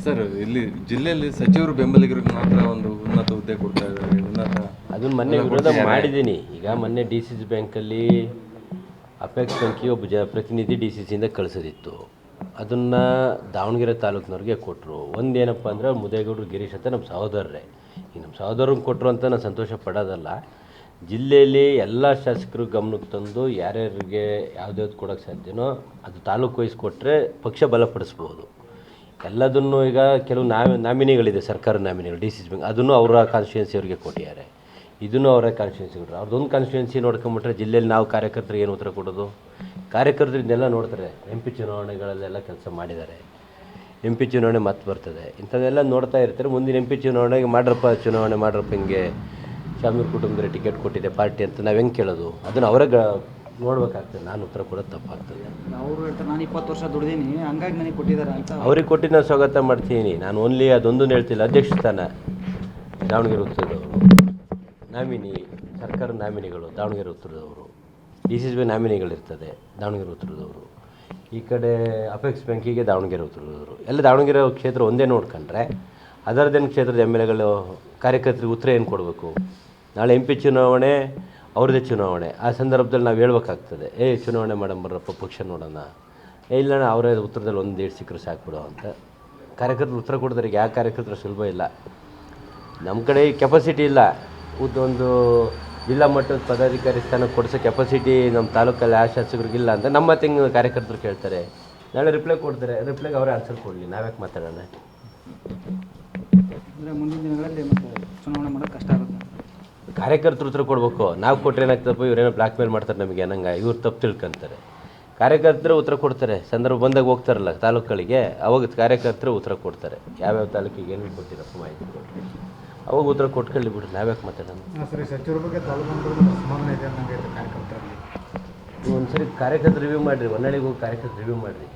Sir ಇಲ್ಲಿ ಜಿಲ್ಲೆಯಲ್ಲಿ ಸಚಿವರು ಬೆಂಬಲಿಗರಿಗೆ ಮಾತ್ರ ಒಂದು ಉನ್ನತ ಹುದ್ದೆ ಕೊಡ್ತಾ ಇದ್ದಾರೆ. ಅದನ್ನು ಮೊನ್ನೆ ವಿರೋಧ ಮಾಡಿದ್ದೀನಿ. ಈಗ ಮೊನ್ನೆ ಡಿ ಸಿ ಸಿ ಬ್ಯಾಂಕಲ್ಲಿ ಅಪೆಕ್ಸ್ ಬ್ಯಾಂಕಿಗೆ ಒಬ್ಬ ಪ್ರತಿನಿಧಿ ಡಿ ಸಿ ಸಿಯಿಂದ ಕಳಿಸೋದಿತ್ತು. ಅದನ್ನು ದಾವಣಗೆರೆ ತಾಲೂಕಿನವ್ರಿಗೆ ಕೊಟ್ಟರು. ಒಂದೇನಪ್ಪ ಅಂದರೆ ಮುದೇಗೌಡರು ಗಿರೀಶ್ ಅಂತ ನಮ್ಮ ಸಹೋದರರೇ. ಈಗ ನಮ್ಮ ಸಹೋದರರಿಗೆ ಕೊಟ್ಟರು ಅಂತ ನಾನು ಸಂತೋಷ ಪಡೋದಲ್ಲ. ಜಿಲ್ಲೆಯಲ್ಲಿ ಎಲ್ಲ ಶಾಸಕರು ಗಮನಕ್ಕೆ ತಂದು ಯಾರ್ಯಾರಿಗೆ ಯಾವುದ್ಯಾವ್ದು ಕೊಡೋಕ್ಕೆ ಸಾಧ್ಯನೋ ಅದು ತಾಲೂಕು ವೈಸ್ ಕೊಟ್ಟರೆ ಪಕ್ಷ ಬಲಪಡಿಸ್ಬೋದು. ಎಲ್ಲದನ್ನು ಈಗ ಕೆಲವು ನಾಮಿನಿಗಳಿದೆ, ಸರ್ಕಾರ ನಾಮಿನಿಗಳು ಡಿ ಸಿ ಸಿ ಬ್ಯಾಂಕ್, ಅದನ್ನು ಅವರ ಕಾನ್ಸ್ಟಿಟ್ಯೂನ್ಸಿ ಅವರಿಗೆ ಕೊಟ್ಟಿದ್ದಾರೆ. ಇದನ್ನು ಅವರ ಕಾನ್ಸ್ಟಿಟ್ಯೂನ್ಸಿ ಕೊಟ್ಟರು. ಅವ್ರದ್ದೊಂದು ಕಾನ್ಸ್ಟಿಟ್ಯೂನ್ಸಿ ನೋಡ್ಕೊಂಬಿಟ್ರೆ ಜಿಲ್ಲೆಯಲ್ಲಿ ನಾವು ಕಾರ್ಯಕರ್ತರಿಗೆ ಏನು ಉತ್ತರ ಕೊಡೋದು? ಕಾರ್ಯಕರ್ತರು ಇದನ್ನೆಲ್ಲ ನೋಡ್ತಾರೆ. ಎಂ ಪಿ ಚುನಾವಣೆಗಳಲ್ಲೆಲ್ಲ ಕೆಲಸ ಮಾಡಿದ್ದಾರೆ. ಎಂ ಪಿ ಚುನಾವಣೆ ಮತ್ತೆ ಬರ್ತದೆ, ಇಂಥದ್ದೆಲ್ಲ ನೋಡ್ತಾ ಇರ್ತಾರೆ. ಮುಂದಿನ ಎಂ ಪಿ ಚುನಾವಣೆಗೆ ಚುನಾವಣೆ ಮಾಡ್ರಪ್ಪ, ಹಿಂಗೆ ಶಾಮೀರ್ ಕುಟುಂಬದವರಿಗೆ ಟಿಕೆಟ್ ಕೊಟ್ಟಿದೆ ಪಾರ್ಟಿ ಅಂತ ನಾವು ಹೆಂಗೆ ಕೇಳೋದು? ಅದನ್ನು ಅವರೇ ನೋಡ್ಬೇಕಾಗ್ತದೆ. ನಾನು ಉತ್ತರ ಕೊಡೋದು ತಪ್ಪಾಗ್ತದೆ. ಅವರು ಹೇಳ್ತಾರೆ ನಾನು 20 ವರ್ಷ ದುಡ್ದೀನಿ, ಹಂಗಾಗಿ ನನಗೆ ಕೊಟ್ಟಿದ್ದಾರೆ ಅಂತ. ಅವ್ರಿಗೆ ಕೊಟ್ಟು ನಾನು ಸ್ವಾಗತ ಮಾಡ್ತೀನಿ. ನಾನು ಓನ್ಲಿ ಅದೊಂದು ಹೇಳ್ತಿಲ್ಲ. ಅಧ್ಯಕ್ಷ ಸ್ಥಾನ ದಾವಣಗೆರೆ ಉತ್ತರದವರು, ನಾಮಿನಿ ಸರ್ಕಾರ ನಾಮಿನಿಗಳು ದಾವಣಗೆರೆ ಉತ್ತರದವರು, ಡಿ ಸಿ ಸಿ ಬಿ ನಾಮಿನಿಗಳಿರ್ತದೆ ದಾವಣಗೆರೆ ಉತ್ತರದವರು, ಈ ಕಡೆ ಅಪೆಕ್ಸ್ ಬ್ಯಾಂಕಿಗೆ ದಾವಣಗೆರೆ ಉತ್ತರದವರು. ಎಲ್ಲ ದಾವಣಗೆರೆ ಕ್ಷೇತ್ರ ಒಂದೇ ನೋಡ್ಕೊಂಡ್ರೆ ಅದರದ್ದೇನು ಕ್ಷೇತ್ರದ ಎಮ್ ಎಲ್ ಎಗಳು ಕಾರ್ಯಕರ್ತರಿಗೆ ಉತ್ತರ ಏನು ಕೊಡಬೇಕು? ನಾಳೆ ಎಂ ಪಿ ಚುನಾವಣೆ ಅವ್ರದ್ದೇ ಚುನಾವಣೆ. ಆ ಸಂದರ್ಭದಲ್ಲಿ ನಾವು ಹೇಳ್ಬೇಕಾಗ್ತದೆ, ಚುನಾವಣೆ ಮಾಡಂಬರ್ರಪ್ಪ ಪಕ್ಷ ನೋಡೋಣ. ಇಲ್ಲಣ್ಣ ಅವರೇ ಉತ್ತರದಲ್ಲಿ ಒಂದು ಡೇಟ್ ಸಿಕ್ಕರು ಸಾಕ್ಬಿಡೋ ಅಂತ ಕಾರ್ಯಕರ್ತರು ಉತ್ತರ ಕೊಡ್ತಾರೆ. ಯಾವ ಕಾರ್ಯಕರ್ತರು ಸುಲಭ ಇಲ್ಲ. ನಮ್ಮ ಕಡೆ ಕೆಪಾಸಿಟಿ ಇಲ್ಲ. ಒಂದು ಜಿಲ್ಲಾ ಮಟ್ಟದ ಪದಾಧಿಕಾರಿ ಸ್ಥಾನ ಕೊಡಿಸೋ ಕೆಪಾಸಿಟಿ ನಮ್ಮ ತಾಲೂಕಲ್ಲಿ ಆ ಶಾಸಕರಿಗಿಲ್ಲ ಅಂತ ನಮ್ಮ ತಿಂಗಳು ಕಾರ್ಯಕರ್ತರು ಕೇಳ್ತಾರೆ. ನಾಳೆ ರಿಪ್ಲೈ ಕೊಡ್ತಾರೆ, ರಿಪ್ಲೈಗೆ ಅವರೇ ಆನ್ಸರ್ ಕೊಡಲಿ, ನಾವ್ಯಾಕೆ ಮಾತಾಡೋಣ? ಅಂದರೆ ಮುಂದಿನ ದಿನಗಳಲ್ಲಿ ಮತ್ತೆ ಚುನಾವಣೆ ಮಾಡೋದು ಕಷ್ಟ ಆಗುತ್ತೆ. ಕಾರ್ಯಕರ್ತರು ಉತ್ತರ ಕೊಡಬೇಕು. ನಾವು ಕೊಟ್ಟರೆ ಏನಾಗ್ತಪ್ಪ, ಇವರೇನೋ ಬ್ಲ್ಯಾಕ್ ಮೇಲ್ ಮಾಡ್ತಾರೆ ನಮಗೆ ಅನ್ನಂಗೆ, ಇವ್ರು ತಪ್ಪು ತಿಳ್ಕೊಂತಾರೆ. ಕಾರ್ಯಕರ್ತರು ಉತ್ತರ ಕೊಡ್ತಾರೆ. ಸಂದರ್ಭ ಬಂದಾಗ ಹೋಗ್ತಾರಲ್ಲ ತಾಲೂಕುಗಳಿಗೆ, ಅವಾಗ ಕಾರ್ಯಕರ್ತರು ಉತ್ತರ ಕೊಡ್ತಾರೆ. ಯಾವ್ಯಾವ ತಾಲೂಕಿಗೆ ಏನು ಕೊಟ್ಟಿರಪ್ಪ ಮಾಹಿತಿ ಕೊಟ್ಟರೆ ಅವಾಗ ಉತ್ತರ ಕೊಟ್ಕೊಳ್ಳಿ ಬಿಡ್ರಿ, ನಾವ್ಯಾಕೆ ಮಾತಾಡೋಣ? ಸರಿ, ಸಚಿವರ ಬಗ್ಗೆ ಸಮಾಧಾನ ಇದೆ ಅನ್ನಂಗೆ ಕಾರ್ಯಕರ್ತರಲ್ಲಿ ಒಂದು ಸರಿ ಕಾರ್ಯಕರ್ತರು ರಿವ್ಯೂ ಮಾಡಿರಿ. ಹೊನ್ನಾಳಿಗೆ ಹೋಗಿ ಕಾರ್ಯಕರ್ತರು ರಿವ್ಯೂ ಮಾಡಿರಿ.